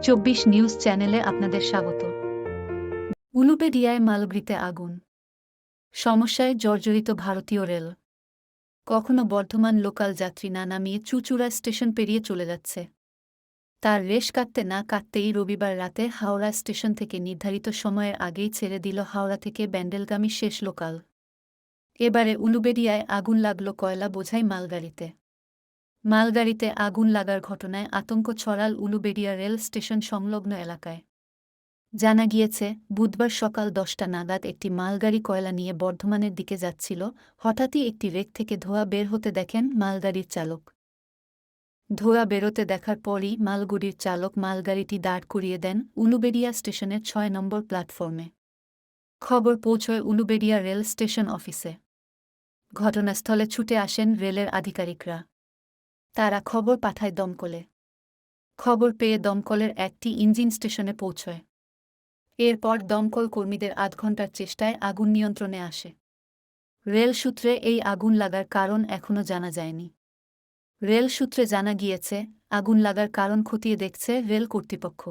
24 news চ্যানেলে আপনাদের স্বাগত। উলুবেড়িয়ায় মালগাড়িতে আগুন, সমস্যায় জর্জরিত ভারতীয় রেল। কখনো বর্ধমান লোকাল যাত্রী না নামিয়ে চুঁচুড়া স্টেশন পেরিয়ে চলে যাচ্ছে। তার রেশ কাটতে না কাটতেই রবিবার রাতে হাওড়া স্টেশন থেকে নির্ধারিত সময়ের আগেই ছেড়ে দিল হাওড়া থেকে ব্যান্ডেলগামী শেষ লোকাল। এবারে উলুবেড়িয়ায় আগুন লাগল কয়লা বোঝাই মালগাড়িতে। মালগাড়িতে আগুন লাগার ঘটনায় আতঙ্ক ছড়াল উলুবেড়িয়া রেল স্টেশন সংলগ্ন এলাকায়। জানা গিয়েছে, বুধবার সকাল 10টা নাগাদ একটি মালগাড়ি কয়লা নিয়ে বর্ধমানের দিকে যাচ্ছিল। হঠাৎই একটি রেক থেকে ধোঁয়া বের হতে দেখেন মালগাড়ির চালক। ধোঁয়া বেরোতে দেখার পরই মালগাড়ির চালক মালগাড়িটি দাঁড় করিয়ে দেন উলুবেড়িয়া স্টেশনের 6 নম্বর প্ল্যাটফর্মে। খবর পৌঁছয় উলুবেড়িয়া রেল স্টেশন অফিসে। ঘটনাস্থলে ছুটে আসেন রেলের আধিকারিকরা। তারা খবর পাঠায় দমকলে। খবর পেয়ে দমকলের একটি ইঞ্জিন স্টেশনে পৌঁছয়। এরপর দমকল কর্মীদের আধ ঘণ্টার চেষ্টায় আগুন নিয়ন্ত্রণে আসে। রেল সূত্রে এই আগুন লাগার কারণ এখনও জানা যায়নি। রেল সূত্রে জানা গিয়েছে, আগুন লাগার কারণ খতিয়ে দেখছে রেল কর্তৃপক্ষ।